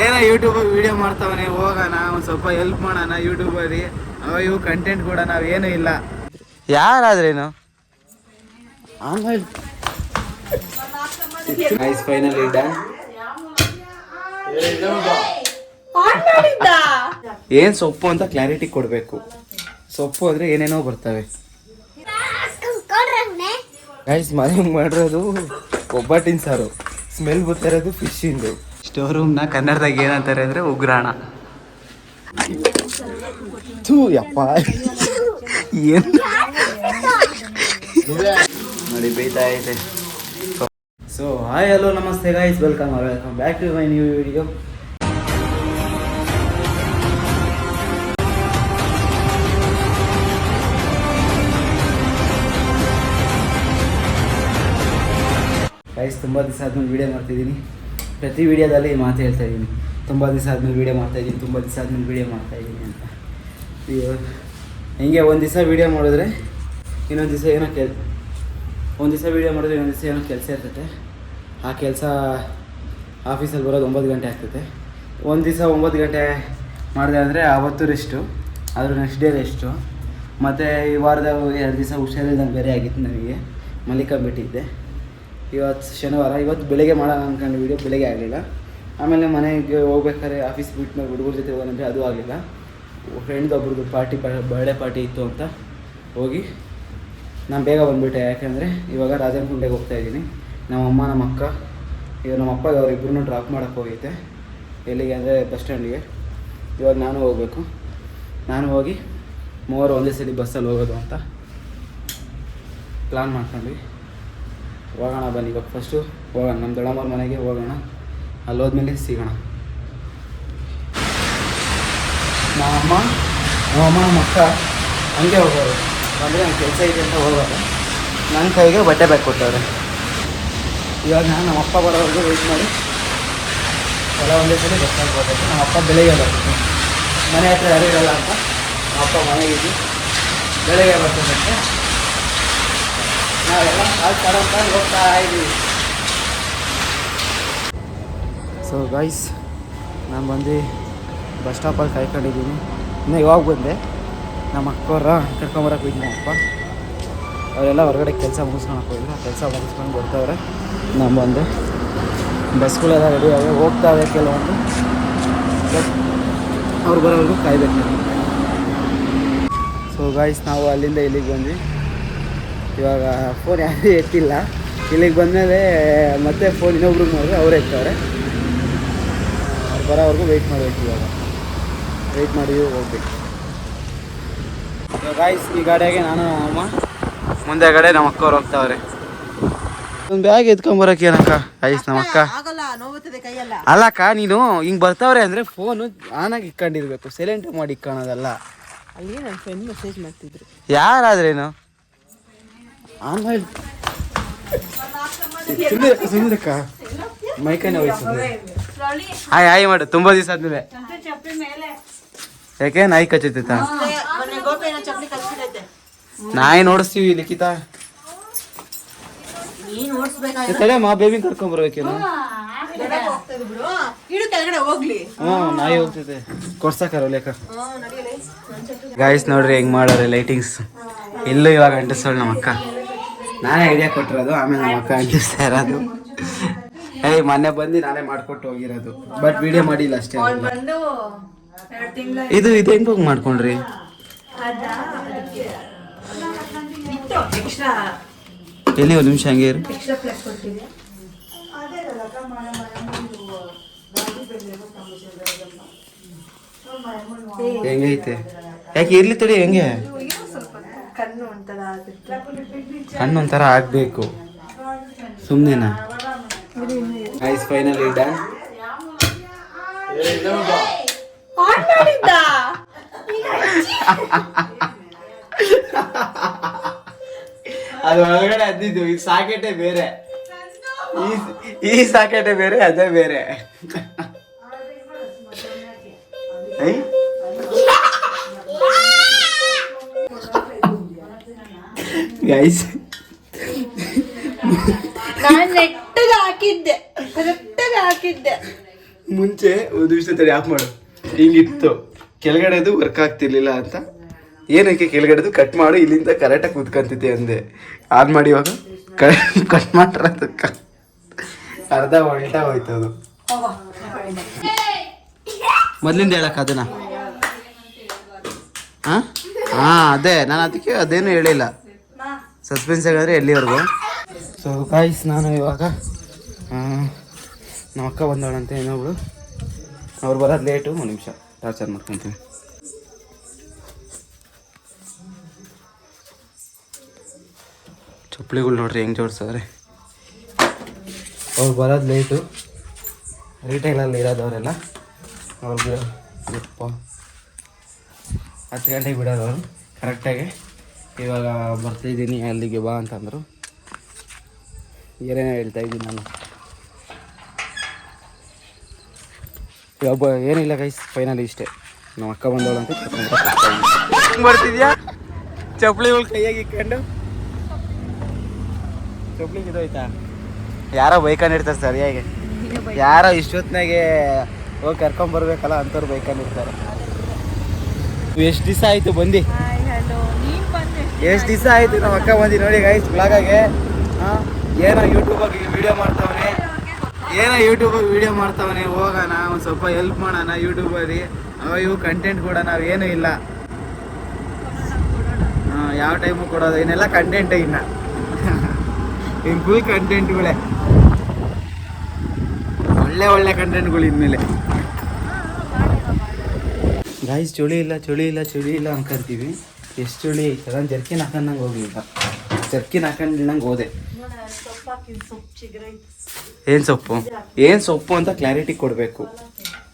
ಏನೋ YouTube video ಮಾಡ್ತಾವನೆ, ಹೋಗೋಣ ಒಂದು ಸ್ವಲ್ಪ ಹೆಲ್ಪ್ ಮಾಡೋಣ ಯೂಟ್ಯೂಬಲ್ಲಿ. ಇವು ಕಂಟೆಂಟ್ ಕೂಡ ನಾವೇನು ಇಲ್ಲ. ಯಾರಾದ್ರೇನು ಫೈನಲಿ ಡನ್. ಏನ್ ಸೊಪ್ಪು ಅಂತ ಕ್ಲಾರಿಟಿ ಕೊಡ್ಬೇಕು. ಸೊಪ್ಪು ಅಂದ್ರೆ ಏನೇನೋ ಬರ್ತವೆ ಗೈಸ್. ಮನೆಗೆ ಮಾಡಿರೋದು ಒಬ್ಬಟ್ಟಿನ ಸಾರು, ಸ್ಮೆಲ್ ಬರ್ತಾ ಇರೋದು ಫಿಶ್ ಇಂದು. ಸ್ಟೋರ್ ರೂಮ್ನ ಕನ್ನಡದಾಗ ಏನಂತಾರೆ ಅಂದ್ರೆ ಉಗ್ರಾಣ. ಯಪ್ಪ ಏನು ನೋಡಿ ಬೈತಾ ಇದೆ. ಸೊ ಹಾಯ್ ಹಲೋ ನಮಸ್ತೆ guys, welcome back to my new video. Guys ತುಂಬ ದಿವಸ ಆದ್ಮೇಲೆ ವೀಡಿಯೋ ಮಾಡ್ತಿದ್ದೀನಿ. ಪ್ರತಿ ವೀಡಿಯೋದಲ್ಲಿ ಮಾತು ಹೇಳ್ತಾ ಇದ್ದೀನಿ, ತುಂಬ ದಿವಸ ಆದ್ಮೇಲೆ ವೀಡಿಯೋ ಮಾಡ್ತಾಯಿದ್ದೀನಿ, ತುಂಬ ದಿವಸ ಆದ್ಮೇಲೆ ವೀಡಿಯೋ ಮಾಡ್ತಾಯಿದ್ದೀನಿ ಅಂತ. ಹಿಂಗೆ ಒಂದು ದಿವಸ ವೀಡಿಯೋ ಮಾಡಿದ್ರೆ ಇನ್ನೊಂದು ದಿವಸ ಏನೋ ಒಂದು ದಿವಸ ವೀಡಿಯೋ ಮಾಡಿದ್ರೆ ಇನ್ನೊಂದು ದಿವಸ ಏನೋ ಕೆಲಸ ಇರ್ತೈತೆ. ಆ ಕೆಲಸ ಆಫೀಸಲ್ಲಿ ಬರೋದು 9 ಗಂಟೆ ಆಗ್ತೈತೆ. ಒಂದು ದಿವಸ 9 ಗಂಟೆ ಮಾಡಿದೆ ಅಂದರೆ ಆವತ್ತು ರೆಸ್ಟು, ಅದ್ರ ನೆಕ್ಸ್ಟ್ ಡೇ ರೆಸ್ಟು. ಮತ್ತು ಈ ವಾರದಾಗ 2 ದಿವಸ ಹುಷಾರಿಲ್ದಂಗೆ ಬೇರೆ ಆಗಿತ್ತು, ನನಗೆ ಮಲಿಕೊಂಡ್ಬಿಟ್ಟಿದ್ದೆ. ಇವತ್ತು ಶನಿವಾರ, ಇವತ್ತು ಬೆಳಗ್ಗೆ ಮಾಡೋಣ ಅಂದ್ಕೊಂಡು ವೀಡಿಯೋ ಬೆಳಗ್ಗೆ ಆಗಲಿಲ್ಲ. ಆಮೇಲೆ ಮನೆಗೆ ಹೋಗ್ಬೇಕಾದ್ರೆ ಆಫೀಸ್ ಬಿಟ್ಟು ಮೇಲೆ ಹುಡುಗರ ಜೊತೆ ಹೋಗೋಣಂದರೆ ಅದು ಆಗಲಿಲ್ಲ. ಫ್ರೆಂಡ್ದೊಬ್ರದ್ದು ಬರ್ಡೇ ಪಾರ್ಟಿ ಇತ್ತು ಅಂತ ಹೋಗಿ ನಾನು ಬೇಗ ಬಂದುಬಿಟ್ಟೆ. ಯಾಕೆಂದರೆ ಇವಾಗ ರಾಜನಗುಂಟೆಗೆ ಹೋಗ್ತಾಯಿದ್ದೀನಿ. ನಮ್ಮಮ್ಮ ನಮ್ಮ ಅಕ್ಕ, ಇವಾಗ ನಮ್ಮ ಅಪ್ಪ ಅವರಿಬ್ಬರನ್ನೂ ಡ್ರಾಪ್ ಮಾಡೋಕ್ಕೆ ಹೋಗೈತೆ. ಎಲ್ಲಿಗೆ ಅಂದರೆ ಬಸ್ ಸ್ಟ್ಯಾಂಡಿಗೆ. ಇವಾಗ ನಾನು ಹೋಗಬೇಕು. ನಾನು ಹೋಗಿ ಮೂವರು ಒಂದೇ ಸಲ ಬಸ್ಸಲ್ಲಿ ಹೋಗೋದು ಅಂತ ಪ್ಲ್ಯಾನ್ ಮಾಡ್ಕೊಂಡ್ವಿ. ಹೋಗೋಣ ಬನ್ನಿ. ಇವಾಗ ಫಸ್ಟು ಹೋಗೋಣ ನಮ್ಮ ದೊಡ್ಡಮ್ಮರ ಮನೆಗೆ ಹೋಗೋಣ, ಅಲ್ಲಿ ಹೋದ್ಮೇಲೆ ಸಿಗೋಣ. ನಮ್ಮಮ್ಮ ನಮ್ಮ ಅಕ್ಕ ಹಂಗೆ ಹೋಗೋರು, ಅಂದರೆ ನನ್ನ ಕೆಲಸ ಇದೆ ಅಂತ ಹೋಗೋರು. ನನ್ನ ಕೈಗೆ ಬಟ್ಟೆ ಬ್ಯಾಗ್ ಕೊಟ್ಟವ್ರೆ. ಇವಾಗ ನಾನು ನಮ್ಮ ಅಪ್ಪ ಬರೋವರೆಗೂ ವೆಯ್ಟ್ ಮಾಡಿ ಎಲ್ಲ ಒಂದೇ ಸಲ ಬಸ್ ಸ್ಟ್ಯಾಂಡ್ ಹೋಗ್ಬೇಕು. ನಮ್ಮ ಅಪ್ಪ ಬೆಳಗ್ಗೆ ಬರ್ತೀನಿ, ಮನೆ ಹತ್ರ ಯಾರೂ ಇರಲ್ಲ ಅಂತ ನಮ್ಮ ಅಪ್ಪ ಮನೆಗಿದ್ದು ಬೆಳಗ್ಗೆ ಬರ್ತಿದ್ದಕ್ಕೆ ನಾವೆಲ್ಲ ಅಂತ ಹೋಗ್ತಾ ಇದ್ದೀವಿ. ಸೊ ಗೈಸ್, ನಾನು ಬಂದು ಬಸ್ ಸ್ಟಾಪಲ್ಲಿ ಕಾಯ್ಕೊಂಡಿದ್ದೀನಿ. ಇನ್ನು ಇವಾಗ ಬಂದೆ. ನಮ್ಮ ಅಕ್ಕವ್ರ ಕರ್ಕೊಂಬರಕ್ಕೆ ಹೋಗಿ ನಮ್ಮ ಅಪ್ಪ ಅವರೆಲ್ಲ ಹೊರಗಡೆ ಕೆಲಸ ಮುಗಿಸ್ಕೊಳಕ್ಕೆ ಹೋಗಿದ್ರು. ಆ ಕೆಲಸ ಮುಗಿಸ್ಕೊಂಡು ಬರ್ತಾವ್ರೆ. ನಾನು ಬಂದೆ. ಬಸ್ಗಳೆಲ್ಲ ರೆಡಿ ಆಗಿ ಹೋಗ್ತಾವೆ ಕೆಲವೊಂದು. ಅವ್ರು ಬರೋವರೆಗೂ ಕಾಯ್ಬೇಕು. ಸೊ ಗೈಸ್, ನಾವು ಅಲ್ಲಿಂದ ಇಲ್ಲಿಗೆ ಬಂದ್ವಿ. ಇವಾಗ ಫೋನ್ ಯಾರೂ ಎತ್ತಿಲ್ಲ. ಇಲ್ಲಿಗೆ ಬಂದಮೇಲೆ ಮತ್ತೆ ಫೋನ್ ಇನ್ನೊಬ್ರಿಗೆ ಮಾಡಿದ್ರೆ ಅವರೇ ಎತ್ತವ್ರೆ. ಅವ್ರು ಬರೋವರೆಗೂ ವೆಯ್ಟ್ ಮಾಡಬೇಕು. ಇವಾಗ ವೆಯ್ಟ್ ಮಾಡಿ ಹೋಗ್ಬೇಕು. ಗಾಯ್ಸ್, ಈ ಗಾಡಿಯಾಗೆ ನಾನು ಅಮ್ಮ, ಮುಂದೆ ಗಾಡಿ ನಮ್ಮ ಅಕ್ಕವ್ರು ಹೋಗ್ತಾವ್ರೆ. ಒಂದು ಬ್ಯಾಗ್ ಎತ್ಕೊಂಬರಕ್ಕೆ ಏನಕ್ಕ ಐಸ್ ನಮ್ಮ ಅಕ್ಕ. ಅಲ್ಲಕ್ಕ, ನೀನು ಹಿಂಗೆ ಬರ್ತಾವ್ರೆ ಅಂದರೆ ಫೋನು ಆನಾಗಿ ಇಟ್ಕೊಂಡಿರ್ಬೇಕು, ಸೈಲೆಂಟ್ ಮಾಡಿ ಇಟ್ಕೊಳೋದಲ್ಲ. ಅಲ್ಲಿ ನನ್ನ ಫ್ರೆಂಡ್ ಮೆಸೇಜ್ ಮಾಡ್ತಿದ್ರು. ಯಾರಾದ್ರೇನು ಆನ್ಲೈನ್ ಸುಮ್ಮಕ್ಕ ಮೈಕೈನ ವಹಿಸಿದ್ರೆ ಹಾಯ್ ಹಾಯ್ ಮಾಡು. ತುಂಬ ದಿವಸ ಆದ್ಮೇಲೆ. ಯಾಕೆ ನಾಯಿ ಕಚ್ಚೈತ? ನಾಯಿ ನೋಡಿಸ್ತೀವಿ ಲಿಖಿತ. ಮಾ ಬೇಬಿ ಕರ್ಕೊಂಡ್ಬರ್ಬೇಕೇನು? ಹ್ಞೂ, ನಾಯಿ ಹೋಗ್ತೈತೆ ಕೊಡ್ಸಕ್ಕಾರ ಲೇಖ. ಗಾಯ್ಸ್ ನೋಡ್ರಿ ಹೆಂಗ್ ಮಾಡೋರೆ ಲೈಟಿಂಗ್ಸ್. ಇಲ್ಲೂ ಇವಾಗ ಅಂಟಿಸೋಳು ನಮ್ಮ ಅಕ್ಕ. ನಾನೇ ಐಡಿಯಾ ಕೊಟ್ಟಿರೋದು, ಆಮೇಲೆ ನಮ್ಮ ಅಕ್ಕ ಅಂಟಿಸ್ತಾ ಇರೋದು. ಮೊನ್ನೆ ಬಂದು ನಾನೇ ಮಾಡ್ಕೊಟ್ಟು ಹೋಗಿರೋದು, ಬಟ್ ವಿಡಿಯೋ ಮಾಡಿಲ್ಲ ಅಷ್ಟೇ. ಇದು ಹೆಂಗ್ ಹೋಗಿ ಮಾಡ್ಕೊಂಡ್ರಿ? ಎಲ್ಲಿ ಒಂದು ನಿಮಿಷ ಹಂಗೆ ಇರು. ಹೆಂಗೈತೆ? ಯಾಕೆ ಇರ್ಲಿ ತಡಿ. ಹೆಂಗೆ ಕಣ್ಣು ಒಂಥರ ಆಗ್ಬೇಕು ಸುಮ್ಮನೆನಾ? Ice finally done. ಅದು ಒಳಗಡೆ ಅದ್ದಿದ್ದು. ಈ ಸಾಕೆಟೇ ಬೇರೆ, ಈ ಸಾಕೆಟೇ ಬೇರೆ, ಅದೇ ಬೇರೆ. ಗೈಸ್, ನಾನು ನೆಟ್ಟಗೆ ಹಾಕಿದ್ದೆ, ಕರೆಕ್ಟಾಗಿ ಹಾಕಿದ್ದೆ. ಮುಂಚೆ ಒಂದು ನಿಮಿಷ ತಡಿ ಆಫ್ ಮಾಡು. ಹಿಂಗಿತ್ತು ಕೆಳಗಡೆದು ವರ್ಕ್ ಆಗ್ತಿರ್ಲಿಲ್ಲ ಅಂತ, ಏನಕ್ಕೆ ಕೆಳಗಡೆದು ಕಟ್ ಮಾಡು ಇಲ್ಲಿಂದ ಕರೆಕ್ಟಾಗಿ ಕೂತ್ಕೊಂತಿದ್ದೆ ಅಂದೆ. ಆನ್ ಮಾಡಿ ಇವಾಗ ಕಟ್ ಮಾಡ್ರ ಅದಕ್ಕೆ ಅರ್ಧ ಹೊಲ್ಟ ಹೋಯ್ತು ಅದು. ಮೊದಲಿಂದ ಹೇಳಕ್ಕ ಅದನ್ನ ಹಾಂ ಅದೇ ನಾನು ಅದಕ್ಕೆ ಅದೇನು ಹೇಳಿಲ್ಲ, ಸಸ್ಪೆನ್ಸ್ ಆಗಿದ್ರೆ ಎಲ್ಲಿವರೆಗೂ. ಸೊ ಗಾಯ್ಸ್ ನಾನು ಇವಾಗ ನಮ್ಮ ಅಕ್ಕ ಬಂದವಳಂತೆ ಇನ್ನೊಬ್ಳು, ಅವ್ರು ಬರೋದು ಲೇಟು. ಒಂದು ನಿಮಿಷ ಟಾರ್ಚರ್ ಮಾಡ್ಕೊತೀನಿ. ಚಪ್ಪಲಿಗಳು ನೋಡ್ರಿ ಹೆಂಗೆ ಜೋಡ್ಸವ್ರೆ. ಅವ್ರು ಬರೋದು ಲೇಟು, ರಿಟೈಲಲ್ಲಿ ಇರೋದವರೆಲ್ಲ. ಅವ್ರಿಗೆ 10 ಗಂಟೆಗೆ ಬಿಡೋದು ಅವರು ಕರೆಕ್ಟಾಗಿ. ಇವಾಗ ಬರ್ತಾಯಿದ್ದೀನಿ ಅಲ್ಲಿಗೆ ಬಾ ಅಂತಂದರು. ಏನೇನೋ ಹೇಳ್ತಾಯಿದ್ದೀನಿ ನಾನು. ಇವಾಗ ಏನಿಲ್ಲ ಗೈಸ್, ಫೈನಲಿ ಇಷ್ಟೇ. ನಮ್ಮ ಅಕ್ಕ ಬಂದವಳಂತ ಬರ್ತಿದ್ಯಾ ಚಪ್ಪಲಿಗಳು ಕೈಯಾಗಿ ಇಕ್ಕೊಂಡು. ಚಪ್ಪಲಿಗೆ ಇದೋಯ್ತಾ? ಯಾರೋ ಬೈಕೊಂಡಿರ್ತಾರೆ ಸರಿಯಾಗಿ, ಯಾರೋ ಇಷ್ಟೊತ್ತಿನಾಗೆ ಹೋಗಿ ಕರ್ಕೊಂಬರ್ಬೇಕಲ್ಲ ಅಂಥವ್ರು ಬೈಕೊಂಡಿರ್ತಾರೆ. ಎಷ್ಟು ದಿವಸ ಆಯಿತು ಬಂದು? ಎಷ್ಟು ದಿವಸ ಆಯಿತು ನಮ್ಮ ಅಕ್ಕ ಬಂದು ನೋಡಿ ಗೈಸ್ ಬ್ಲಾಗಾಗೆ. ಏನೋ ಯೂಟ್ಯೂಬಾಗಿ ವಿಡಿಯೋ ಮಾಡ್ತಾವನೆ, ಹೋಗೋಣ ಒಂದು ಸ್ವಲ್ಪ ಹೆಲ್ಪ್ ಮಾಡೋಣ ಯೂಟ್ಯೂಬಲ್ಲಿ. ಇವು ಕಂಟೆಂಟ್ ಕೂಡ ನಾವೇನೂ ಇಲ್ಲ, ಯಾವ ಟೈಮು ಕೊಡೋದು, ಇನ್ನೆಲ್ಲ ಕಂಟೆಂಟೇ ಇನ್ನು ಫುಲ್ ಕಂಟೆಂಟ್ಗಳೇ, ಒಳ್ಳೆ ಕಂಟೆಂಟ್ಗಳು ಇನ್ಮೇಲೆ. ಗಾಯ್ಸ್ ಚಳಿ ಇಲ್ಲ ಅನ್ಕೊಂತೀವಿ. ಎಷ್ಟು ಚಳಿ ಐತೆ, ನಾನು ಜರ್ಕಿನ್ ಹಾಕೊಂಡಂಗೆ ಹೋಗ್ಲಿಲ್ಲ, ಜರ್ಕಿನ್ ಹಾಕೊಂಡಂಗೆ ಹೋದೆ. ಏನು ಸೊಪ್ಪು ಅಂತ ಕ್ಲಾರಿಟಿ ಕೊಡಬೇಕು.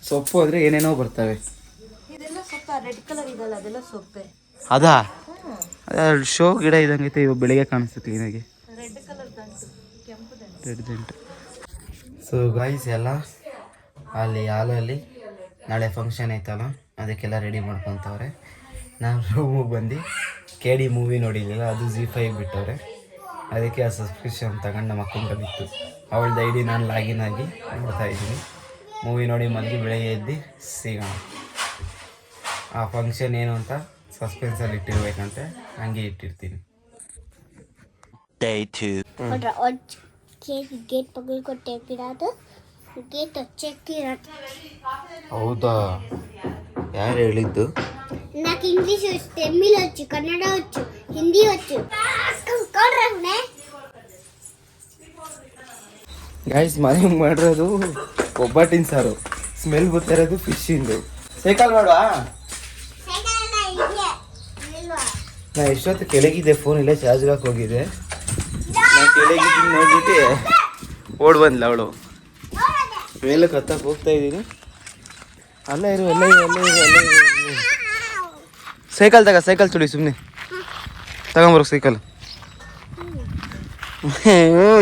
ಸೊಪ್ಪು ಅಂದರೆ ಏನೇನೋ ಬರ್ತವೆ. ಅದಾ ಶೋ ಗಿಡ ಇದ್ದಂಗೈತೆ. ಇವಾಗ ಬೆಳಿಗ್ಗೆ ಕಾಣಿಸುತ್ತೆ ಕ್ಲೀನಾಗಿ, ರೆಡ್ ದಂಟು. ಸೊ ಗಾಯ್ಸ್ ಎಲ್ಲ ಅಲ್ಲಿ ಹಾಲಲ್ಲಿ ನಾಳೆ ಫಂಕ್ಷನ್ ಐತಲ್ಲ, ಅದಕ್ಕೆಲ್ಲ ರೆಡಿ ಮಾಡ್ಕೊತವ್ರೆ. ನಾನು ರೂಮಿಗೆ ಬಂದು KD ಮೂವಿ ನೋಡಿರಲಿಲ್ಲ, ಅದು ZEE5 ಬಿಟ್ಟವ್ರೆ. ಅದಕ್ಕೆ ಆ ಸಬ್ಸ್ಕ್ರಿಪ್ಷನ್ ತಗೊಂಡು ನಮ್ಮ ಅಕ್ಕಂಗೆ ಬಿತ್ತು. ಅವಳದ್ದು ID ನಾನು ಲಾಗಿನ್ ಆಗಿ ನೋಡ್ತಾಯಿದ್ದೀನಿ. ಮೂವಿ ನೋಡಿ ಮಲಗಿ ಬೆಳಗ್ಗೆ ಎದ್ದು ಸಿಗೋಣ. ಆ ಫಂಕ್ಷನ್ ಏನು ಅಂತ ಸಸ್ಪೆನ್ಸಲ್ಲಿ ಇಟ್ಟಿರ್ಬೇಕಂತೆ, ಹಂಗೆ ಇಟ್ಟಿರ್ತೀನಿ. ಹೌದಾ? ಯಾರು ಹೇಳಿದ್ದು? నాకు ఇంగ్లీష్ వచ్చు, తమిళ వచ్చు, కన్నడ వచ్చు, హిందీ వచ్చు. ಗೈಸ್ ಮನೆಗೆ ಮಾಡಿರೋದು ಒಬ್ಬಟ್ಟಿನ ಸಾರು, ಸ್ಮೆಲ್ ಬರ್ತಾ ಇರೋದು ಫಿಶಿಂದು. ಸೈಕಲ್ ಮಾಡುವ? ನಾ ಎಷ್ಟೊತ್ತು ಕೆಳಗಿದೆ, ಫೋನ್ ಇಲ್ಲೇ ಚಾರ್ಜ್ಗೆ ಹೋಗಿದೆ. ನಾ ಕೆಳಗಿದ್ದು ನೋಡ್ಬಿಟ್ಟು ಓಡ್ ಬಂದ್ಲ ಅವಳು. ಮೇಲಕ್ಕೆ ಹತ್ತಕ್ಕೆ ಹೋಗ್ತಾ ಇದ್ದೀನಿ. ಅಲ್ಲೇ ಇರು. ಸೈಕಲ್ ಸೈಕಲ್ ತುಳಿ ಸುಮ್ಮನೆ ತಗೊಂಬರೋ ಸೈಕಲ್.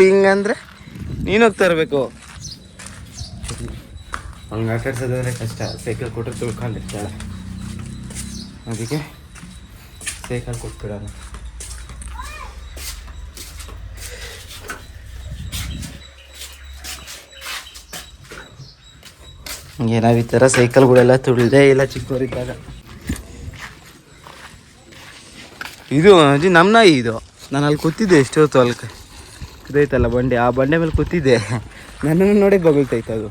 ಹಿಂಗಂದ್ರೆ ನೀನು ಹೋಗ್ತಾ ಇರಬೇಕು. ಹಂಗೆ ಆಟಾಡ್ಸೋದಂದ್ರೆ ಕಷ್ಟ. ಸೈಕಲ್ ಕೊಟ್ಟರೆ ತುಳ್ಕೊಂಡಿರ್ತಾಳೆ, ಅದಕ್ಕೆ ಸೈಕಲ್ ಕೊಟ್ಬಿಡೋಣ. ನಾವು ಈ ಥರ ಸೈಕಲ್ಗಳೆಲ್ಲ ತುಳಿದೇ ಇಲ್ಲ ಚಿಕ್ಕವರಿದ್ದಾಗ. ಇದು ಅಜ್ಜಿ ನಮ್ಮ ನಾಯಿ ಇದು. ನಾನು ಅಲ್ಲಿ ಕೂತಿದ್ದೆ ಎಷ್ಟೊತ್ತು, ಅಲ್ಲಿ ಇದೈತಲ್ಲ ಬಂಡೆ, ಆ ಬಂಡೆ ಮೇಲೆ ಕೂತಿದ್ದೆ. ನನ್ನನ್ನು ನೋಡಿ ಬಗಳ್ತೈತೆ ಅದು.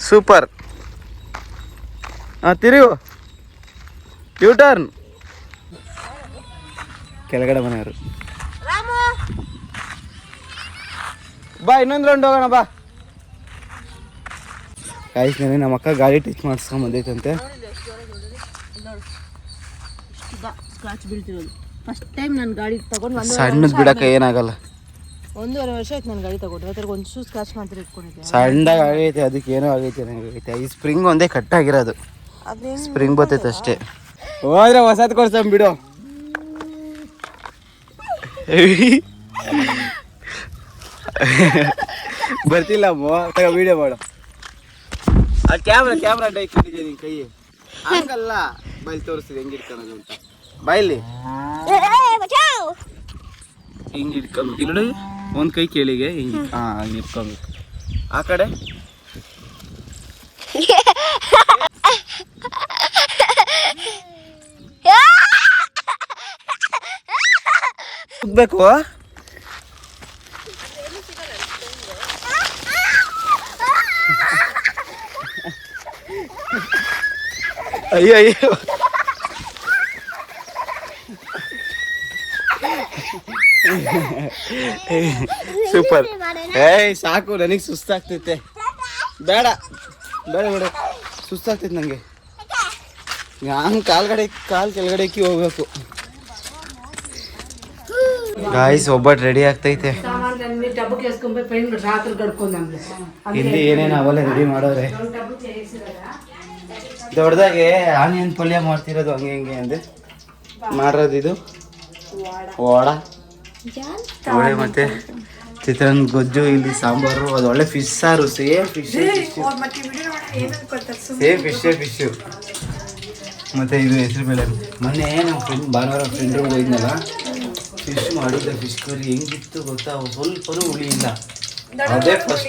ಸೂಪರ್. ತಿರುಗು, ಯೂಟರ್ನ್. ಕೆಳಗಡೆ ಮನೆಯವರು ಬಾ, ಇನ್ನೊಂದು ರೌಂಡ್ ಹೋಗೋಣ ಬಾ. ಕಾಯಿಸ್ನೇನೆ ನಮ್ಮ ಅಕ್ಕ ಗಾಡಿ ಟಚ್ ಮಾಡಿಸ್ಕೊಂಡ್ ಬಂದೈತಂತೆ. ಸ್ಕ್ರಾಚ್ ಬೀಳ್ತಿರೋದು ಫಸ್ಟ್ ಟೈಮ್ ನಾನು ಗಾಡಿ ತಗೊಂಡು ಸಣ್ಣದು ಬಿಡಕ್ಕೆ ಏನಾಗಲ್ಲ. 1.5 ವರ್ಷ ಆಯ್ತು ನಾನು ಗಾಡಿ ತಗೊಂಡು. ಅದ್ರಾಗ ಒಂದು ಸ್ಕ್ರಾಚ್ ಮಾಡ್ತಾರೆ ಇಟ್ಕೊಂಡಿದ್ದೆ. ಸಣ್ಣದಾಗಿ ಆಗೈತೆ, ಅದಕ್ಕೆ ಏನೋ ಆಗೈತೆ ನನಗೈತೆ. ಈ ಸ್ಪ್ರಿಂಗ್ ಒಂದೇ ಕಟ್ಟಾಗಿರೋದು, ಸ್ಪ್ರಿಂಗ್ ಬರ್ತೈತೆ ಅಷ್ಟೇ. ಹೋದ್ರೆ ಹೊಸದು ಕೊಡ್ಸಮ್ ಬಿಡು. ಬರ್ತಿಲ್ಲ ತಗ ವಿಡಿಯೋ ಮಾಡು. ಆ ಕ್ಯಾಮ್ರಾ ಡೈ ಕೊಟ್ಟಿದ್ದೀನಿ ಕೈ ಹಂಗಲ್ಲ, ಬೈಲ್ ತೋರಿಸ್ತಿದೆ ಹೆಂಗೆ ಇಟ್ಕೊಳ್ಳೋದು ಅಂತ. ಬಾಯಲ್ಲಿ ಹಿಂಗೆ ಇಟ್ಕೊಬೇಕು. ಇಲ್ಲಿ ಒಂದು ಕೈ ಕೇಳಿಗೆ ಹಿಂಗೆ ಹಂಗೆ ಇಟ್ಕೊಬೇಕು. ಆ ಕಡೆ ಹೋಗ್ಬೇಕು. ಅಯ್ಯೋ ಅಯ್ಯೋ ಸೂಪರ್. ಏಯ್ ಸಾಕು, ನನಗೆ ಸುಸ್ತಾಗ್ತೈತೆ. ಬೇಡ ಬೇಡ ಬೇಡ, ಸುಸ್ತಾಗ್ತೈತೆ ನನಗೆ. ಹಂಗೆ ಕಾಲ್ ಕೆಳಗಡೆ ಇಕ್ಕಿ ಹೋಗ್ಬೇಕು. ಗಾಯ್ಸ್ ಒಬ್ಬಟ್ಟು ರೆಡಿ ಆಗ್ತೈತೆ. ಇಲ್ಲಿ ಏನೇನು ಅವಲ್ಲ ರೆಡಿ ಮಾಡೋರೆ. ದೊಡ್ಡದಾಗೆ ಆನಿಯನ್ ಪಲ್ಯ ಮಾಡ್ತಿರೋದು ಹಂಗೆ ಹಿಂಗೆ ಅಂದ್ರೆ ಮಾಡೋದು. ಇದು ವಡ ವಡೆ ಮತ್ತೆ ಚಿತ್ರಾನ್ನ ಗೊಜ್ಜು, ಇಲ್ಲಿ ಸಾಂಬಾರು, ಅದು ಒಳ್ಳೆ ಫಿಶ್ ಸಾರು. ಸೇಮ್ ಫಿಶ್ಶು ಮತ್ತೆ ಇದು ಹೆಸರು ಬೇಳೆ. ಮೊನ್ನೆ ನಮ್ಮ ಫ್ರೆಂಡ್ ಭಾನುವಾರ ಫ್ರೆಂಡ್ ರೂಮ್ಗೆ ಹೋಗಿದ್ನಲ್ಲ, ಫಿಶ್ ಮಾಡಿದ್ದ ಫಿಶ್ ಕರಿ ಹೆಂಗಿತ್ತು ಗೊತ್ತಾ? ಸ್ವಲ್ಪನೂ ಹುಳಿ ಇಲ್ಲ. ಅದೇ ಫಸ್ಟ್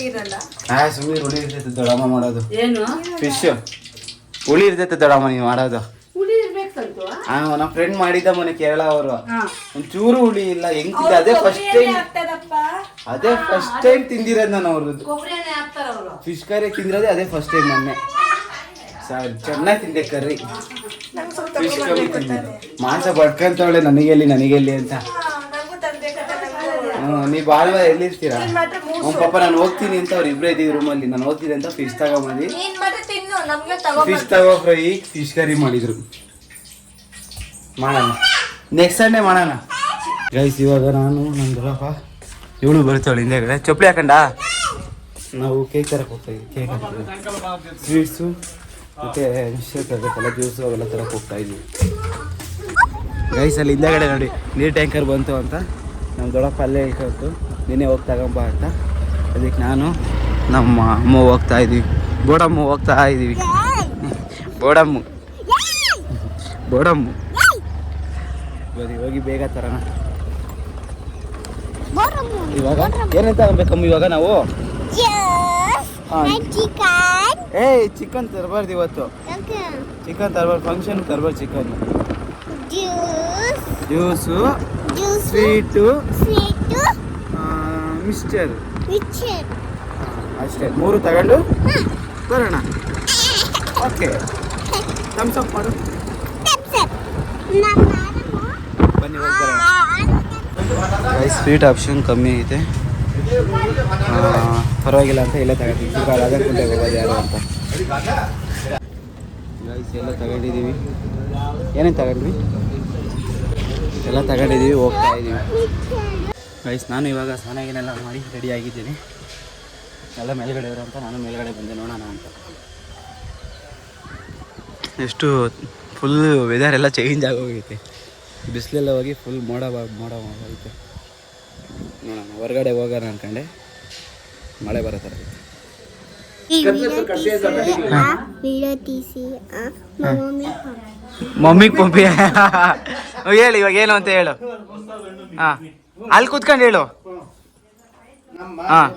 ಸುಮ್ಮನೆ ಹುಳಿ ಇರ್ತೈತೆ ದೊಡ್ಡಮ್ಮ ಮಾಡೋದು. ಫಿಶ್ ಹುಳಿ ಇರ್ತೈತೆ ದೊಡ್ಡಮ್ಮ ನೀವು ಮಾಡೋದು. ನಮ್ಮ ಫ್ರೆಂಡ್ ಮಾಡಿದ್ದ ಮೊನ್ನೆ ಕೇರಳ ಅವರು, ಒಂಚೂರು ಹುಳಿ ಇಲ್ಲ. ಹೆಂಗಿದ್ದ ಅದೇ ಫಸ್ಟ್ ಟೈಮ್ ತಿಂದಿರೋದು ನಾನು ಅವ್ರದ್ದು ಫಿಶ್ ಕರಿ ತಿಂದಿರೋದೇ ಅದೇ ಫಸ್ಟ್ ಟೈಮ್. ಮೊನ್ನೆ ಚೆನ್ನಾಗಿ ತಿಂದೆ ಕರ್ರಿ. Fish curry ತಿಂದಿದ್ದೆ. ಮಾಂಸ ಬಡ್ಕಂತವಳೆ ನನಗೆಲ್ಲಿ ಅಂತ. ನೀವು ಬಾಲ್ವ ಎಲ್ಲಿರ್ತೀರಾ? ಪಾಪ ನಾನು ಹೋಗ್ತೀನಿ ಅಂತ ಅವ್ರು ಇಬ್ಬರೇ ಇದ್ದೀವಿ ರೂಮಲ್ಲಿ. ನಾನು ಹೋಗ್ತೀನಿ ಅಂತ ಫಿಶ್ ತಗೊಂಬಂದು ಫಿಶ್ ತಗೋ ಫ್ರೈ, ಫಿಶ್ ಕರಿ ಮಾಡಿದ್ರು. ಮಾಡೋಣ ನೆಕ್ಸ್ಟ್ ಸಂಡೇ ಮಾಡೋಣ ಗೈಸ್. ಇವಾಗ ನಾನು ನನ್ನ ದೊಡ್ಡಪ್ಪ ಇವಳು ಬರ್ತಾವಳು ಹಿಂದೆಗಡೆ. ಚಪ್ಪಲಿ ಹಾಕಂಡ ನಾವು ಕೇಕ್ ತರಕ್ಕೆ ಹೋಗ್ತಾಯಿದ್ವಿ. ಕೇಕ್ ಹಾಕ್ತೀವಿ, ಸ್ವೀಟ್ಸು ಮತ್ತು ಮಿಕ್ಸರ್ ತರಬೇಕಲ್ಲ, ಜ್ಯೂಸು ಅವೆಲ್ಲ ತರಕ್ಕೆ ಹೋಗ್ತಾಯಿದ್ವಿ ಗೈಸ್. ಅಲ್ಲಿ ಹಿಂದೆಗಡೆ ನೋಡಿ ನೀರು ಟ್ಯಾಂಕರ್ ಬಂತು ಅಂತ ನಮ್ಮ ದೊಡ್ಡಪ್ಪ ಅಲ್ಲೇ ಹೇಳ್ಕೊಟ್ಟು ನೀನೇ ಹೋಗಿ ತಗೊಂಬ ಅಂತ. ಅದಕ್ಕೆ ನಾನು ನಮ್ಮ ಅಮ್ಮ ಹೋಗ್ತಾ ಇದ್ದೀವಿ. ಬೋಡಮ್ಮ ಹೋಗ್ತಾ ಇದ್ದೀವಿ. ಬೋಡಮ್ಮ ಬರೀ ಹೋಗಿ ಬೇಗ ತರೋಣ. ಇವಾಗ ಏನೇನು ತಗೊಬೇಕಮ್ಮ ಇವಾಗ ನಾವು? ಏಯ್ ಚಿಕನ್ ತರಬಾರ್ದು ಇವತ್ತು. ಚಿಕನ್ ತರಬಾರ್ದು, ಫಂಕ್ಷನ್ ತರಬಾರ್ದು ಚಿಕನ್. ಜ್ಯೂಸು, ಸ್ವೀಟು, ಮಿಕ್ಸ್ಚರ್ ಅಷ್ಟೇ. 3 ತಗೊಂಡು ಬರೋಣ. ಓಕೆ, ಥಮ್ಸ್ ಅಪ್ ಮಾಡು. ಬನ್ನಿ ಹೋಗಿ ಬರೋಣ. ಸ್ವೀಟ್ ಆಪ್ಷನ್ ಕಮ್ಮಿ ಐತೆ, ಪರವಾಗಿಲ್ಲ ಅಂತ ಎಲ್ಲ ತಗೊಂಡಿದ್ವಿ. ರಾಧಾಕುಂಟೆಗೆ ಹೋಗೋದು ಯಾರು ಅಂತ ಗೈಸ್ ಎಲ್ಲ ತಗೊಂಡಿದ್ದೀವಿ. ಏನೇನು ತಗೊಂಡ್ವಿ ಎಲ್ಲ ತಗೊಂಡಿದ್ದೀವಿ, ಹೋಗ್ತಾ ಇದ್ದೀವಿ ಗೈಸ್. ನಾನು ಇವಾಗ ಸ್ನಾನಗಿನೆಲ್ಲ ಮಾಡಿ ರೆಡಿ ಆಗಿದ್ದೀನಿ. ಎಲ್ಲ ಮೇಲ್ಗಡೆ ಇರೋ ಅಂತ ನಾನು ಮೇಲ್ಗಡೆ ಬಂದೆ ನೋಡೋಣ ಅಂತ. ಎಷ್ಟು ಫುಲ್ ವೆದರ್ ಎಲ್ಲ ಚೇಂಜ್ ಆಗೋಗೈತೆ. ಬಿಸಿಲೆಲ್ಲ ಹೋಗಿ ಫುಲ್ ಮೋಡ ಐತೆ. ನೋಡೋಣ ಹೊರಗಡೆ ಹೋಗೋಣ ಅನ್ಕೊಂಡೆ, ಮಳೆ ಬರೋ ಥರ ಐತೆ. ಮಮ್ಮಿಗೆ ಪಂಪಿ ಹೇಳು ಇವಾಗ ಏನು ಅಂತ ಹೇಳು. ಹಾಂ ಅಲ್ಲಿ ಕೂತ್ಕೊಂಡು ಹೇಳು. ಹಾಂ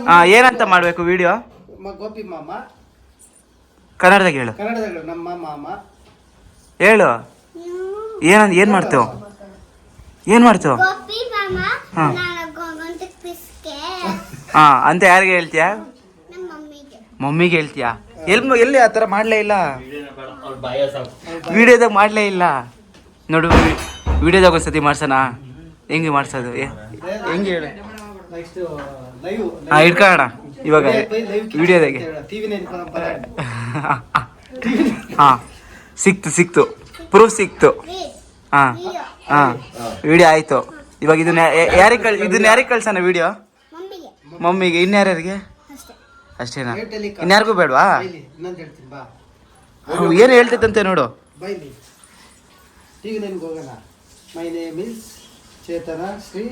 ಹಾಂ ಏನಂತ ಮಾಡಬೇಕು ವಿಡಿಯೋ? ಗೋಪಿ ಮಾಮ ಕನ್ನಡದಾಗ ಹೇಳು. ನಮ್ಮ ಮಾಮ ಹೇಳು. ಏನು ಮಾಡ್ತೇವೆ? ಹಾಂ ಹಾಂ ಅಂತ ಯಾರಿಗೆ ಹೇಳ್ತೀಯಾ? ಮಮ್ಮಿಗೆ ಹೇಳ್ತೀಯಾ? ಎಲ್ಲಿ ಆ ಥರ ಮಾಡಲೇ ಇಲ್ಲ, ವಿಡಿಯೋದಾಗ ಮಾಡಲೇ ಇಲ್ಲ ನೋಡು. ವಿಡಿಯೋದಾಗ ಒಂದ್ಸತಿ ಮಾಡ್ಸೋಣ. ಹೆಂಗೆ ಮಾಡ್ಸೋದು? ಹೆಂಗೆ ಹೇಳು. ಹಾಂ ಇಟ್ಕೊಳ್ಳೋಣ ಇವಾಗ ವಿಡಿಯೋದಾಗೆ. ಹಾಂ ಸಿಕ್ತು ಪ್ರೂಫ್ ಸಿಕ್ತು. ಹಾಂ ವಿಡಿಯೋ ಆಯಿತು. ಇವಾಗ ಇದನ್ನ ಯಾರಿಗೆ ಕಳ್ಸೋಣ ವಿಡಿಯೋ? ಮಮ್ಮಿಗೆ. ಇನ್ಯಾರ್ಯಾರಿಗೆ? ಅಷ್ಟೇನಾ? ಇನ್ಯಾರಿಗೂ ಬೇಡವಾ? ಏನು ಹೇಳ್ತೈತಂತೆ ನೋಡು. My name is Chetana Shri.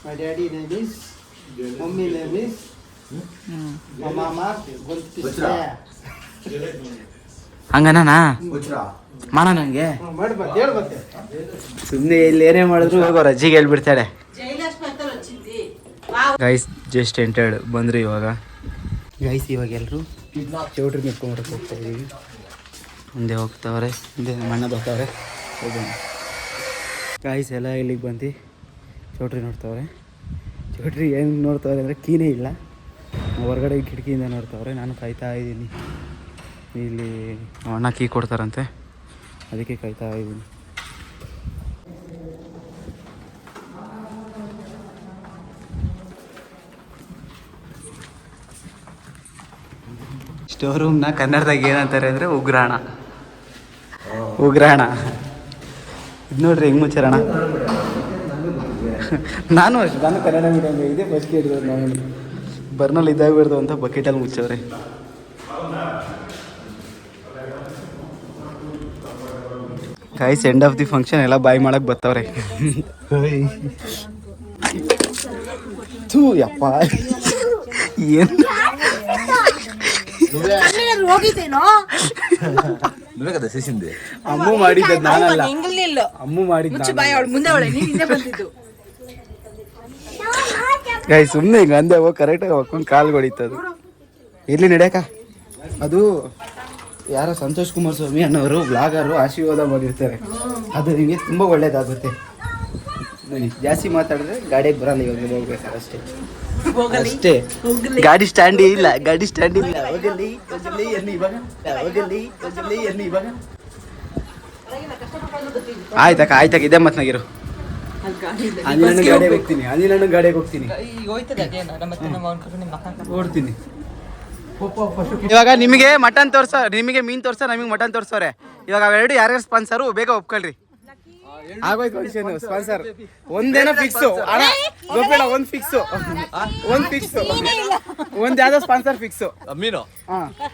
My daddy name is, mummy name is ಮಾಮ ಹಂಗನಾ ಮಾಡ ನಂಗೆ ಸುಮ್ಮನೆ ಇಲ್ಲಿ ಏನೇ ಮಾಡಿದ್ರು ಹೋಗೋರು ಅಜ್ಜಿಗೆ ಹೇಳ್ಬಿಡ್ತಾಳೆ. ಗೈಸ್ ಜಸ್ಟ್ ಎಂಟರ್ಡ್ ಬಂದ್ರಿ ಇವಾಗ. ಗೈಸ್ ಇವಾಗ ಎಲ್ಲರೂ ಚೌಟ್ರಿ ನಿಂತ್ಕೊಂಡ್ಬರಕ್ಕೆ ಹೋಗ್ತಾ ಇದ್ದೀವಿ. ಮುಂದೆ ಹೋಗ್ತಾವ್ರೆ, ಮುಂದೆ ನಮ್ಮ ಅಣ್ಣ ಬರ್ತಾವ್ರೆ. ಹೋಗೋಣ ಗೈಸ್. ಎಲ್ಲ ಇಲ್ಲಿಗೆ ಬಂದು ಚೌಟ್ರಿ ನೋಡ್ತಾವ್ರೆ. ಚೌಟ್ರಿ ಏನು ನೋಡ್ತಾವ್ರೆ ಅಂದರೆ ಕೀನೇ ಇಲ್ಲ. ಹೊರಗಡೆ ಕಿಟಕಿಯಿಂದ ನೋಡ್ತಾವ್ರೆ. ನಾನು ಕಾಯ್ತಾ ಇದ್ದೀನಿ. ಇಲ್ಲಿ ಅಣ್ಣ ಕೀ ಕೊಡ್ತಾರಂತೆ, ಅದಕ್ಕೆ ಕಾಯ್ತಾ ಇದ್ದೀನಿ. ಸ್ಟೋರ್ ರೂಮ್ನ ಕನ್ನಡದಾಗ ಏನಂತಾರೆ ಅಂದರೆ ಉಗ್ರಾಣ. ಉಗ್ರಾಣ ಇದು ನೋಡ್ರಿ ಹೆಂಗೆ ಮುಚ್ಚಾರಣ. ನಾನು ಅಷ್ಟು, ನಾನು ಕನ್ನಡ ಮೀಡಿಯಮ್ ಇದೆ ಫಸ್ಟ್ ಹಿಡಿದ್ರು. ನಾನು ಬರ್ನಲ್ಲಿ ಇದಾಗ್ಬಿಡ್ದು ಅಂತ ಬಕೆಟಲ್ಲಿ ಮುಚ್ಚವ್ರೆ. Guys end of the function ಎಲ್ಲ ಬಾಯ್ ಮಾಡಕ್ಕೆ ಬರ್ತವ್ರೆ. ಥೂ ಯಪ್ಪ ಏನು ಅಮ್ಮು ಮಾಡಿದ್ದ ನಾನಲ್ಲ, ಅಮ್ಮು ಮಾಡಿದ್ದ. ಗೈಸ್ ಸುಮ್ಮನೆ ಹಿಂಗೆ ಅಂದೆ ಹೋಗಿ ಕರೆಕ್ಟಾಗಿ ಹೊಕ್ಕೊಂಡು ಕಾಲು ಹೊಡಿತದು. ಇರ್ಲಿ ನಡೆಯಕ. ಅದು ಯಾರೋ ಸಂತೋಷ್ ಕುಮಾರ್ ಸ್ವಾಮಿ ಅನ್ನೋರು ಬ್ಲಾಗರು ಆಶೀರ್ವಾದ ಮಾಡಿರ್ತಾರೆ. ಅದು ನಿಮಗೆ ತುಂಬ ಒಳ್ಳೇದಾಗುತ್ತೆ. ನೋಡಿ ಜಾಸ್ತಿ ಮಾತಾಡಿದ್ರೆ ಗಾಡಿಗೆ ಬರಲ್ಲ. ಇವಾಗ ಹೋಗ್ಬೇಕಾದ್ರೆ ಅಷ್ಟೇ ಅಷ್ಟೇ. ಗಾಡಿ ಸ್ಟ್ಯಾಂಡ್ ಇಲ್ಲ, ಗಾಡಿ ಸ್ಟ್ಯಾಂಡ್ ಇಲ್ಲ. ಹೋಗಲಿ ಹೋಗಲಿ ಎಲ್ಲಿ ಇವಾಗ, ಹೋಗಲಿ ಹೋಗಲಿ ಎಲ್ಲಿ ಇವಾಗ. ಆಯ್ತಕ್ಕ ಆಯ್ತಕ್ಕ, ಇದೇ ಮತ್ನಾಗಿರು. ಅನಿಲಣ್ಣ ಗಾಡಿಗೆ ಹೋಗ್ತೀನಿ, ಅನಿಲಣ್ಣ ಗಾಡಿಗೆ ಹೋಗ್ತೀನಿ, ಓಡ್ತೀನಿ. ಇವಾಗ ನಿಮಗೆ ಮಟನ್ ತೋರ್ಸೋ, ನಿಮಗೆ ಮೀನ್ ತೋರ್ಸೋ, ನಮಗೆ ಮಟನ್ ತೋರ್ಸೋರೆ. ಇವಾಗ ಅವೆರಡು ಯಾರ್ಯಾರು ಸ್ಪಾನ್ಸರು ಬೇಗ ಒಪ್ಕೊಳ್ರಿ. ಆಗೋಯ್ತು ಫಂಕ್ಷನ್. ಸ್ಪಾನ್ಸರ್ ಒಂದೇನೋ ಫಿಕ್ಸು ಅಣ್ಣ, ಗೊತ್ತಿಲ್ಲ. ಒಂದು ಫಿಕ್ಸು, ಒಂದು ಫಿಕ್ಸು, ಒಂದು ಯಾವ್ದೋ ಸ್ಪಾನ್ಸರ್ ಫಿಕ್ಸು. ಮೀನು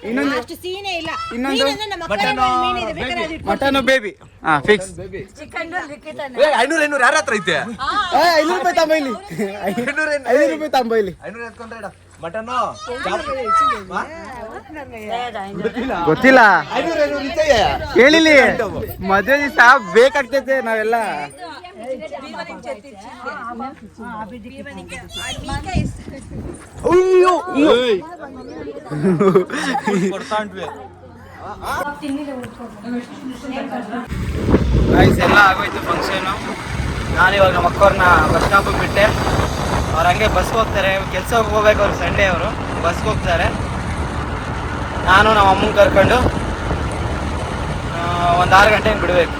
ಇನ್ನೊಂದು ಮಟನ್ ಬೇಬಿ ಫಿಕ್ಸ್. 500 ಯಾರ ಹತ್ರ ಐತೆ? 500 ರೂಪಾಯಿ ತಂಬೈಲಿ, 500 ರೂಪಾಯಿ ತಂಬೈಲಿ. ಮಟನು ಗೊತ್ತಿಲ್ಲ, ಹೇಳಿಲ್ಲ. ಮದುವೆ ದಿವಸ ಬೇಕಾಗ್ತೈತೆ ನಾವೆಲ್ಲ. ಎಲ್ಲ ಆಗೋಯ್ತು ಫಂಕ್ಷನು. ನಾನಿವಾಗ ನಮ್ಮ ಅಕ್ಕವ್ರನ್ನ ಬಸ್ ಸ್ಟಾಪಿಗೆ ಬಿಟ್ಟೆ. ಅವ್ರು ಹಂಗೆ ಬಸ್ಗೆ ಹೋಗ್ತಾರೆ, ಕೆಲ್ಸಕ್ಕೆ ಹೋಗ್ಬೇಕು. ಅವ್ರು ಸಂಡೇ ಅವರು ಬಸ್ಗೆ ಹೋಗ್ತಾರೆ. ನಾನು ನಮ್ಮ ಅಮ್ಮನ ಕರ್ಕೊಂಡು ಒಂದು 6 ಗಂಟೆಗೆ ಬಿಡಬೇಕು.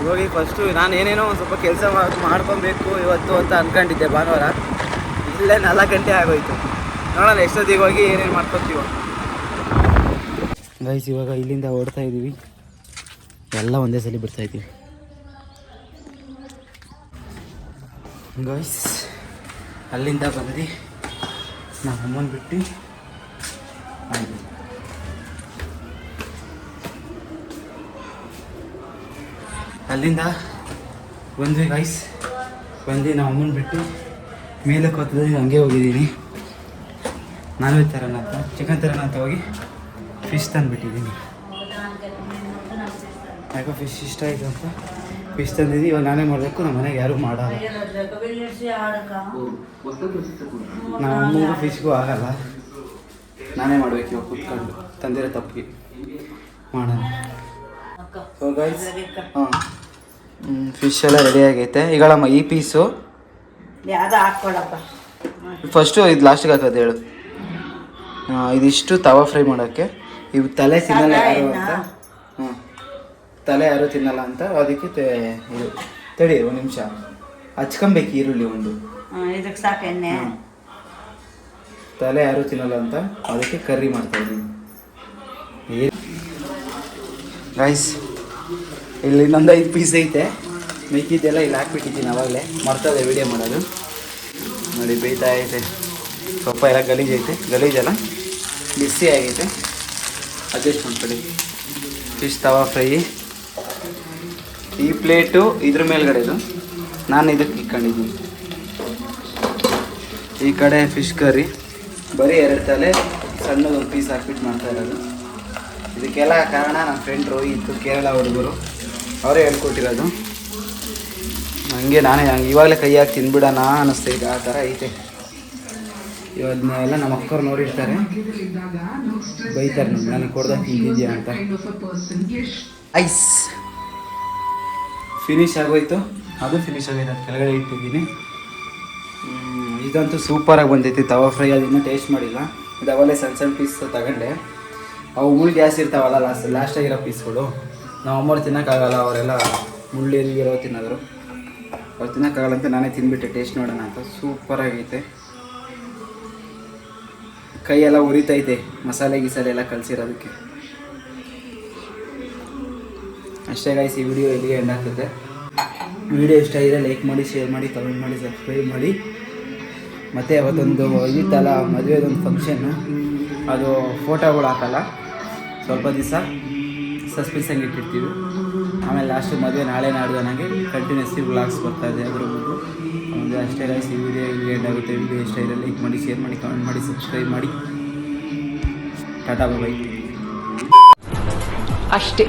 ಹೋಗಿ ಫಸ್ಟು ನಾನು ಏನೇನೋ ಒಂದು ಸ್ವಲ್ಪ ಕೆಲಸ ಮಾಡ್ಕೊಬೇಕು ಇವತ್ತು ಅಂತ ಅಂದ್ಕೊಂಡಿದ್ದೆ. ಭಾನುವಾರ ಇಲ್ಲೇ 4 ಗಂಟೆ ಆಗೋಯ್ತು. ನೋಡೋಣ ಎಷ್ಟೊತ್ತಿಗೆ ಹೋಗಿ ಏನೇನು ಮಾಡ್ಕೊತೀವೋ. ಗೈಸ್ ಇವಾಗ ಇಲ್ಲಿಂದ ಓಡ್ತಾ ಇದ್ದೀವಿ. ಎಲ್ಲ ಒಂದೇ ಸಲ ಬಿಡ್ತಾ ಇದ್ದೀವಿ ಗೈಸ್. ಅಲ್ಲಿಂದ ಬಂದು ನಾವು ಅಮ್ಮನ ಬಿಟ್ಟು ಅಲ್ಲಿಂದ ಬಂದ್ವಿ ಗೈಸ್. ಬಂದು ನಾವು ಅಮ್ಮನ ಬಿಟ್ಟು ಮೇಲಕ್ಕೆ ಹೋಗ್ತದೆ. ಹಂಗೆ ಹೋಗಿದ್ದೀನಿ ನಾನ್ ವೆಜ್ ತರೋಣ ಅಂತ, ಚಿಕನ್ ತರೋಣ ಅಂತ ಹೋಗಿ ಫಿಶ್ ತಂದುಬಿಟ್ಟಿದ್ದೀನಿ. ಯಾಕೋ ಫಿಶ್ ಇಷ್ಟ ಆಯಿತು ಅಂತ ಫಿಶ್ ತಂದಿದ್ದೀನಿ. ಇವಾಗ ನಾನೇ ಮಾಡಬೇಕು, ನಮ್ಮ ಮನೆಗೆ ಯಾರೂ ಮಾಡಲ್ಲ. ನಮ್ಮ ಅಮ್ಮಗೂ ಫಿಶ್ಗೂ ಆಗಲ್ಲ, ನಾನೇ ಮಾಡಬೇಕು ಇವಾಗ ಕೂತ್ಕೊಂಡು. ತಂದಿರೋ ತಪ್ಪಿಗೆ ಮಾಡೋಣ. ಸೊ ಗೈಸ್ ಹಾಂ, ಫಿಶ್ ಎಲ್ಲ ರೆಡಿ ಆಗೈತೆ. ಈಗಳಮ್ಮ ಈ ಪೀಸು ಫಸ್ಟು ಇದು ಲಾಸ್ಟಿಗೆ ಹಾಕೋದು ಹೇಳು. ಇದಿಷ್ಟು ತವಾ ಫ್ರೈ ಮಾಡೋಕ್ಕೆ. ಇವು ತಲೆ ತಿನ್ನಲ್ಲ ಯಾರು ಅಂತ. ಹಾಂ, ತಲೆ ಯಾರು ತಿನ್ನಲ್ಲ ಅಂತ ಅದಕ್ಕೆ ಇದು ತಡಿ ಒಂದು ನಿಮಿಷ ಹಚ್ಕೊಬೇಕು. ಈರುಳ್ಳಿ ಒಂದು ಇದಕ್ಕೆ ಸಾಕು ಎಣ್ಣೆ. ತಲೆ ಯಾರು ತಿನ್ನಲ್ಲ ಅಂತ ಅದಕ್ಕೆ ಕರ್ರಿ ಮಾಡ್ತಾ ಇದ್ದೀನಿ ಗೈಸ್. ಇಲ್ಲಿ ಇನ್ನೊಂದು 5 ಪೀಸ್ ಐತೆ, ಮಿಕ್ಕಿದ್ದೆಲ್ಲ ಇಲ್ಲಿ ಹಾಕ್ಬಿಟ್ಟಿದ್ದೀನಿ. ಅವಾಗಲೇ ಮರ್ತದೆ ವಿಡಿಯೋ ಮಾಡೋದು. ನೋಡಿ ಬೇಯ್ತಾ ಐತೆ. ಸ್ವಲ್ಪ ಎಲ್ಲ ಗಲೀಜೈತೆ, ಗಲೀಜೆಲ್ಲ ಬಿಸಿ ಆಗೈತೆ. ಅಡ್ಜಸ್ಟ್ ಮಾಡ್ಕೊಳ್ಳಿ. ಫಿಶ್ ತವಾ ಫ್ರೈ ಈ ಪ್ಲೇಟು ಇದ್ರ ಮೇಲ್ಗಡೆದು, ನಾನು ಇದಕ್ಕೆ ಇಟ್ಕೊಂಡಿದ್ದೀನಿ. ಈ ಕಡೆ ಫಿಶ್ ಕರ್ರಿ ಬರೀ 2 ತಲೆ ಸಣ್ಣದೊಂದು ಪೀಸ್ ಹಾಕ್ಬಿಟ್ಟು ಮಾಡ್ತಾ ಇರೋದು. ಇದಕ್ಕೆಲ್ಲ ಕಾರಣ ನಮ್ಮ ಫ್ರೆಂಡ್ ರೋಹಿತ್, ಕೇರಳ ಹುಡುಗರು, ಅವರೇ ಹೇಳ್ಕೊಟ್ಟಿರೋದು. ನನಗೆ ನಾನೇ ಇವಾಗಲೇ ಕೈ ಹಾಕಿ ತಿಂದ್ಬಿಡೋಣ ಅನ್ನಿಸ್ತೈತೆ. ಆ ಥರ ಐತೆ. ಇವನ್ನೆಲ್ಲ ನಮ್ಮ ಅಕ್ಕವ್ರು ನೋಡಿರ್ತಾರೆ, ಬೈತಾರೆ ನನಗೆ ಕೊಡ್ದಂಗೆ ತಿಂದಿದ್ಯಾ ಅಂತ. ಐಸ್ ಫಿನಿಶ್ ಆಗೋಯ್ತು, ಅದು ಫಿನಿಶ್ ಆಗೋಯ್ತು, ಅದು ಕೆಳಗಡೆ ಇಟ್ಟಿದ್ದೀನಿ. ಇದಂತೂ ಸೂಪರಾಗಿ ಬಂದೈತಿ ತವಾ ಫ್ರೈ. ಅದನ್ನು ಟೇಸ್ಟ್ ಮಾಡಿಲ್ಲ, ಇದು ಅವಲ್ಲೇ ಸಣ್ಣ ಸಣ್ಣ ಪೀಸ್ ತಗೊಂಡೆ. ಅವು ಮುಳ್ಳು ಜಾಸ್ತಿ ಇರ್ತಾವಲ್ಲ ಲಾಸ್ಟಾಗಿರೋ ಪೀಸ್ಗಳು, ನಾವು ಅಮ್ಮವ್ರು ತಿನ್ನೋಕ್ಕಾಗಲ್ಲ, ಅವರೆಲ್ಲ ಮುಳ್ಳಿರೋ ತಿನ್ನೋದ್ರು. ಅವ್ರು ತಿನ್ನೋಕ್ಕಾಗಲ್ಲ ಅಂತ ನಾನೇ ತಿಂದ್ಬಿಟ್ಟೆ, ಟೇಸ್ಟ್ ನೋಡೋಣ ಅಂತ. ಸೂಪರಾಗೈತೆ, ಕೈಯೆಲ್ಲ ಉರಿತೈತೆ ಮಸಾಲೆ ಗಿಸಾಲೆ ಎಲ್ಲ ಕಲಸಿರೋದಕ್ಕೆ. ಅಷ್ಟೇ ಗಾಯ್ಸ್, ಈ ವಿಡಿಯೋ ಇಲ್ಲಿಗೆ ಎಂಡ್ ಆಗ್ತದೆ. ವಿಡಿಯೋ ಇಷ್ಟ ಆಗಿದೆ ಲೈಕ್ ಮಾಡಿ, ಶೇರ್ ಮಾಡಿ, ಕಮೆಂಟ್ ಮಾಡಿ, ಸಬ್ಸ್ಕ್ರೈಬ್ ಮಾಡಿ. ಮತ್ತು ಅವತ್ತೊಂದು ಇತ್ತಲ್ಲ ಮದುವೆದೊಂದು ಫಂಕ್ಷನ್ನು, ಅದು ಫೋಟೋಗಳು ಹಾಕಲ್ಲ, ಸ್ವಲ್ಪ ದಿವಸ ಸಸ್ಪೆನ್ಸಾಗಿ ಇಟ್ಟಿರ್ತೀವಿ. ಆಮೇಲೆ ಲಾಸ್ಟ್ ಮದುವೆ ನಾಳೆ ನಾಡ್ದು ನನಗೆ ಕಂಟಿನ್ಯೂಸ್ಲಿ ವ್ಲಾಗ್ಸ್ ಬರ್ತಾಯಿದೆ ಅದ್ರ ಮುಂದೆ. ಒಂದು ಅಷ್ಟೇ ಗಾಯ್ಸ್, ಈ ವಿಡಿಯೋ ಇಲ್ಲಿಗೆ ಎಂಡ್ ಆಗುತ್ತೆ. ವಿಡಿಯೋ ಇಷ್ಟ ಇದೆ ಲೈಕ್ ಮಾಡಿ, ಶೇರ್ ಮಾಡಿ, ಕಮೆಂಟ್ ಮಾಡಿ, ಸಬ್ಸ್ಕ್ರೈಬ್ ಮಾಡಿ. Tata bye. ಅಷ್ಟೇ.